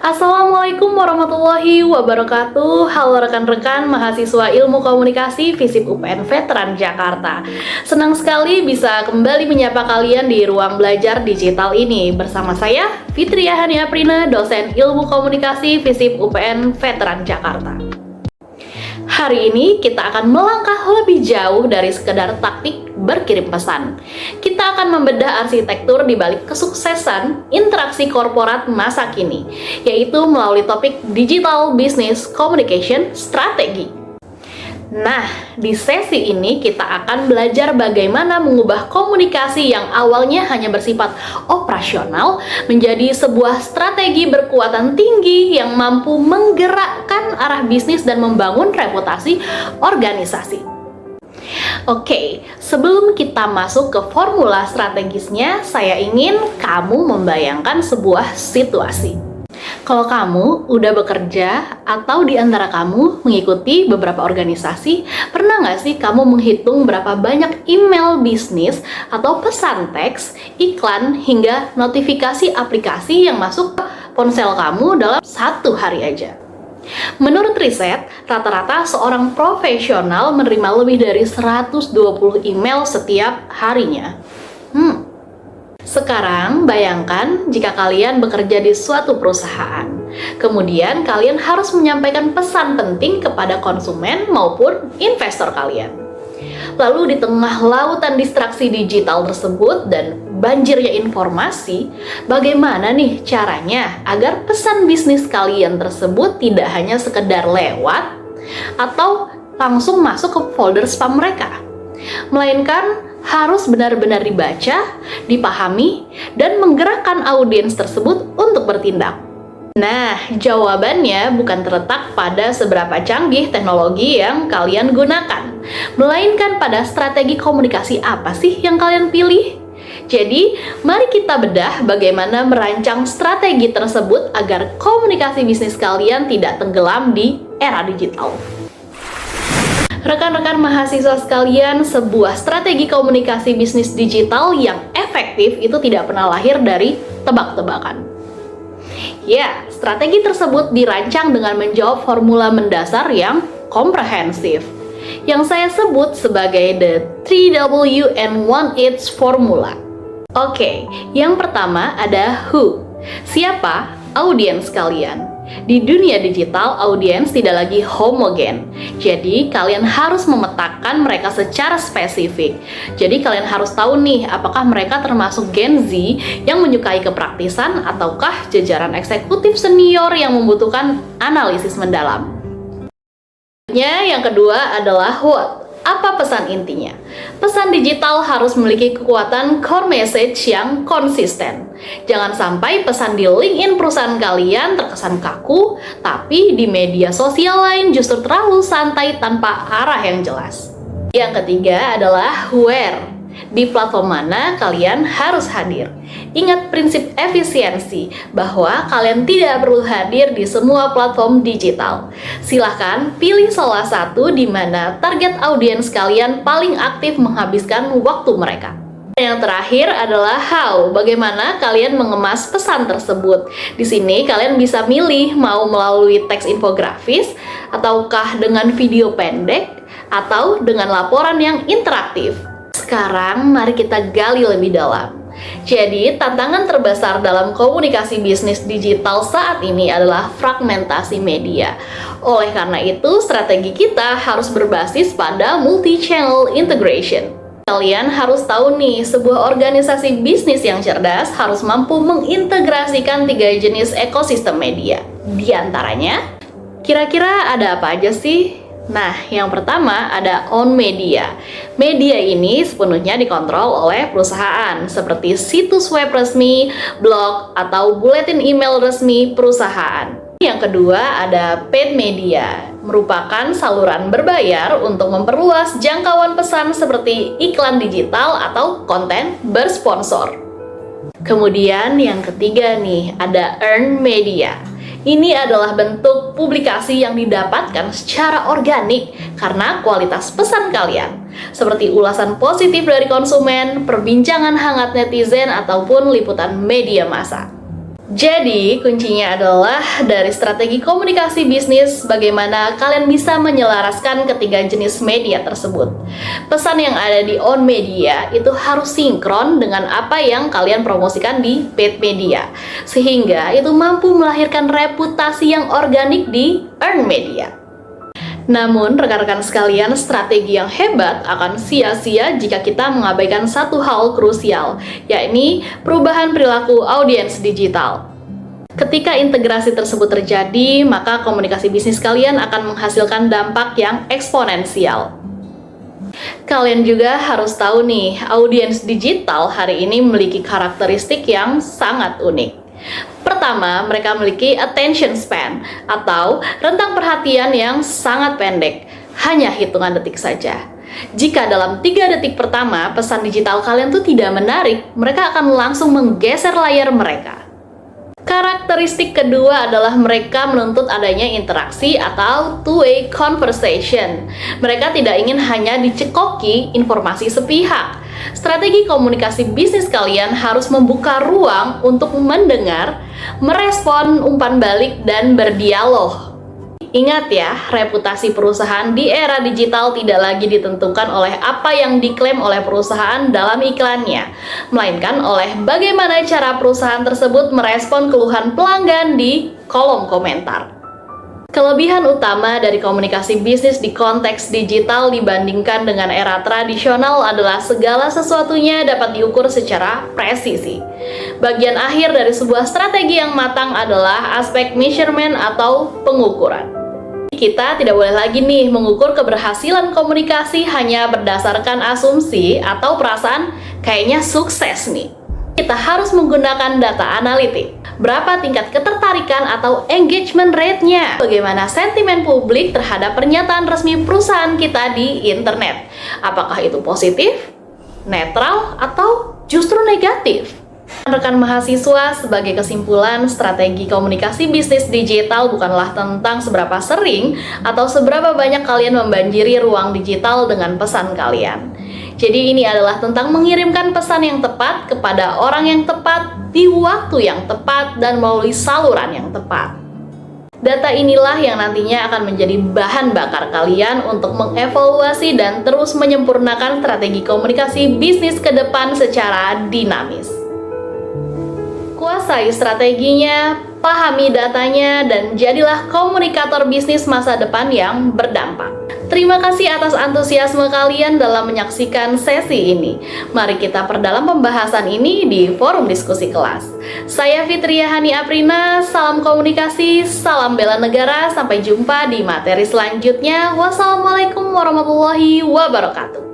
Assalamualaikum warahmatullahi wabarakatuh. Halo rekan-rekan mahasiswa Ilmu Komunikasi FISIP UPN Veteran Jakarta. Senang sekali bisa kembali menyapa kalian di ruang belajar digital ini bersama saya Fitria Hania Prina, dosen Ilmu Komunikasi FISIP UPN Veteran Jakarta. Hari ini kita akan melangkah lebih jauh dari sekedar taktik berkirim pesan. Kita akan membedah arsitektur di balik kesuksesan interaksi korporat masa kini, yaitu melalui topik Digital Business Communication Strategi. Nah, di sesi ini kita akan belajar bagaimana mengubah komunikasi yang awalnya hanya bersifat operasional menjadi sebuah strategi berkuatan tinggi yang mampu menggerakkan arah bisnis dan membangun reputasi organisasi. Oke, sebelum kita masuk ke formula strategisnya, saya ingin kamu membayangkan sebuah situasi. Kalau kamu udah bekerja atau di antara kamu mengikuti beberapa organisasi, pernah nggak sih kamu menghitung berapa banyak email bisnis atau pesan teks, iklan, hingga notifikasi aplikasi yang masuk ke ponsel kamu dalam satu hari aja? Menurut riset, rata-rata seorang profesional menerima lebih dari 120 email setiap harinya. Sekarang, bayangkan jika kalian bekerja di suatu perusahaan. Kemudian, kalian harus menyampaikan pesan penting kepada konsumen maupun investor kalian. Lalu, di tengah lautan distraksi digital tersebut dan banjirnya informasi, bagaimana nih caranya agar pesan bisnis kalian tersebut tidak hanya sekedar lewat atau langsung masuk ke folder spam mereka, melainkan harus benar-benar dibaca, dipahami, dan menggerakkan audiens tersebut untuk bertindak. Nah, jawabannya bukan terletak pada seberapa canggih teknologi yang kalian gunakan, melainkan pada strategi komunikasi apa sih yang kalian pilih. Jadi, mari kita bedah bagaimana merancang strategi tersebut agar komunikasi bisnis kalian tidak tenggelam di era digital. Rekan-rekan mahasiswa sekalian, sebuah strategi komunikasi bisnis digital yang efektif itu tidak pernah lahir dari tebak-tebakan. Ya, strategi tersebut dirancang dengan menjawab formula mendasar yang komprehensif, yang saya sebut sebagai the 3W and 1H formula. Oke, yang pertama ada who. Siapa audiens kalian? Di dunia digital, audiens tidak lagi homogen. Jadi, kalian harus memetakan mereka secara spesifik. Jadi, kalian harus tahu nih, apakah mereka termasuk Gen Z yang menyukai kepraktisan ataukah jajaran eksekutif senior yang membutuhkan analisis mendalam. Yang kedua adalah what. Apa pesan intinya? Pesan digital harus memiliki kekuatan core message yang konsisten. Jangan sampai pesan di LinkedIn perusahaan kalian terkesan kaku, tapi di media sosial lain justru terlalu santai tanpa arah yang jelas. Yang ketiga adalah where. Di platform mana kalian harus hadir. Ingat prinsip efisiensi, bahwa kalian tidak perlu hadir di semua platform digital. Silahkan pilih salah satu di mana target audiens kalian paling aktif menghabiskan waktu mereka. Yang terakhir adalah how, bagaimana kalian mengemas pesan tersebut. Di sini kalian bisa milih mau melalui teks infografis, ataukah dengan video pendek, atau dengan laporan yang interaktif. Sekarang mari kita gali lebih dalam. Jadi, tantangan terbesar dalam komunikasi bisnis digital saat ini adalah fragmentasi media. Oleh karena itu, strategi kita harus berbasis pada multi-channel integration. Kalian harus tahu nih, sebuah organisasi bisnis yang cerdas harus mampu mengintegrasikan 3 jenis ekosistem media. Di antaranya, kira-kira ada apa aja sih? Nah, yang pertama ada own media. Media ini sepenuhnya dikontrol oleh perusahaan, seperti situs web resmi, blog, atau buletin email resmi perusahaan. Yang kedua ada paid media, merupakan saluran berbayar untuk memperluas jangkauan pesan seperti iklan digital atau konten bersponsor. Kemudian yang ketiga nih, ada earned media. Ini adalah bentuk publikasi yang didapatkan secara organik karena kualitas pesan kalian, seperti ulasan positif dari konsumen, perbincangan hangat netizen, ataupun liputan media massa. Jadi, kuncinya adalah dari strategi komunikasi bisnis, bagaimana kalian bisa menyelaraskan ketiga jenis media tersebut. Pesan yang ada di on media itu harus sinkron dengan apa yang kalian promosikan di paid media, sehingga itu mampu melahirkan reputasi yang organik di earned media. Namun, rekan-rekan sekalian, strategi yang hebat akan sia-sia jika kita mengabaikan satu hal krusial, yakni perubahan perilaku audiens digital. Ketika integrasi tersebut terjadi, maka komunikasi bisnis kalian akan menghasilkan dampak yang eksponensial. Kalian juga harus tahu nih, audiens digital hari ini memiliki karakteristik yang sangat unik. Pertama, mereka memiliki attention span atau rentang perhatian yang sangat pendek, hanya hitungan detik saja. Jika dalam 3 detik pertama pesan digital kalian tuh tidak menarik, mereka akan langsung menggeser layar mereka. Karakteristik kedua adalah mereka menuntut adanya interaksi atau two-way conversation. Mereka tidak ingin hanya dicekoki informasi sepihak. Strategi komunikasi bisnis kalian harus membuka ruang untuk mendengar, merespon umpan balik, dan berdialog. Ingat ya, reputasi perusahaan di era digital tidak lagi ditentukan oleh apa yang diklaim oleh perusahaan dalam iklannya, melainkan oleh bagaimana cara perusahaan tersebut merespon keluhan pelanggan di kolom komentar. Kelebihan utama dari komunikasi bisnis di konteks digital dibandingkan dengan era tradisional adalah segala sesuatunya dapat diukur secara presisi. Bagian akhir dari sebuah strategi yang matang adalah aspek measurement atau pengukuran. Kita tidak boleh lagi nih mengukur keberhasilan komunikasi hanya berdasarkan asumsi atau perasaan kayaknya sukses nih. Kita harus menggunakan data analitik. Berapa tingkat ketertarikan atau engagement rate-nya? Bagaimana sentimen publik terhadap pernyataan resmi perusahaan kita di internet? Apakah itu positif, netral, atau justru negatif? Rekan mahasiswa, sebagai kesimpulan, strategi komunikasi bisnis digital bukanlah tentang seberapa sering atau seberapa banyak kalian membanjiri ruang digital dengan pesan kalian. Jadi ini adalah tentang mengirimkan pesan yang tepat kepada orang yang tepat di waktu yang tepat dan melalui saluran yang tepat. Data inilah yang nantinya akan menjadi bahan bakar kalian untuk mengevaluasi dan terus menyempurnakan strategi komunikasi bisnis ke depan secara dinamis. Kuasai strateginya, pahami datanya, dan jadilah komunikator bisnis masa depan yang berdampak. Terima kasih atas antusiasme kalian dalam menyaksikan sesi ini. Mari kita perdalam pembahasan ini di forum diskusi kelas. Saya Fitria Hani Aprina, salam komunikasi, salam bela negara, sampai jumpa di materi selanjutnya. Wassalamualaikum warahmatullahi wabarakatuh.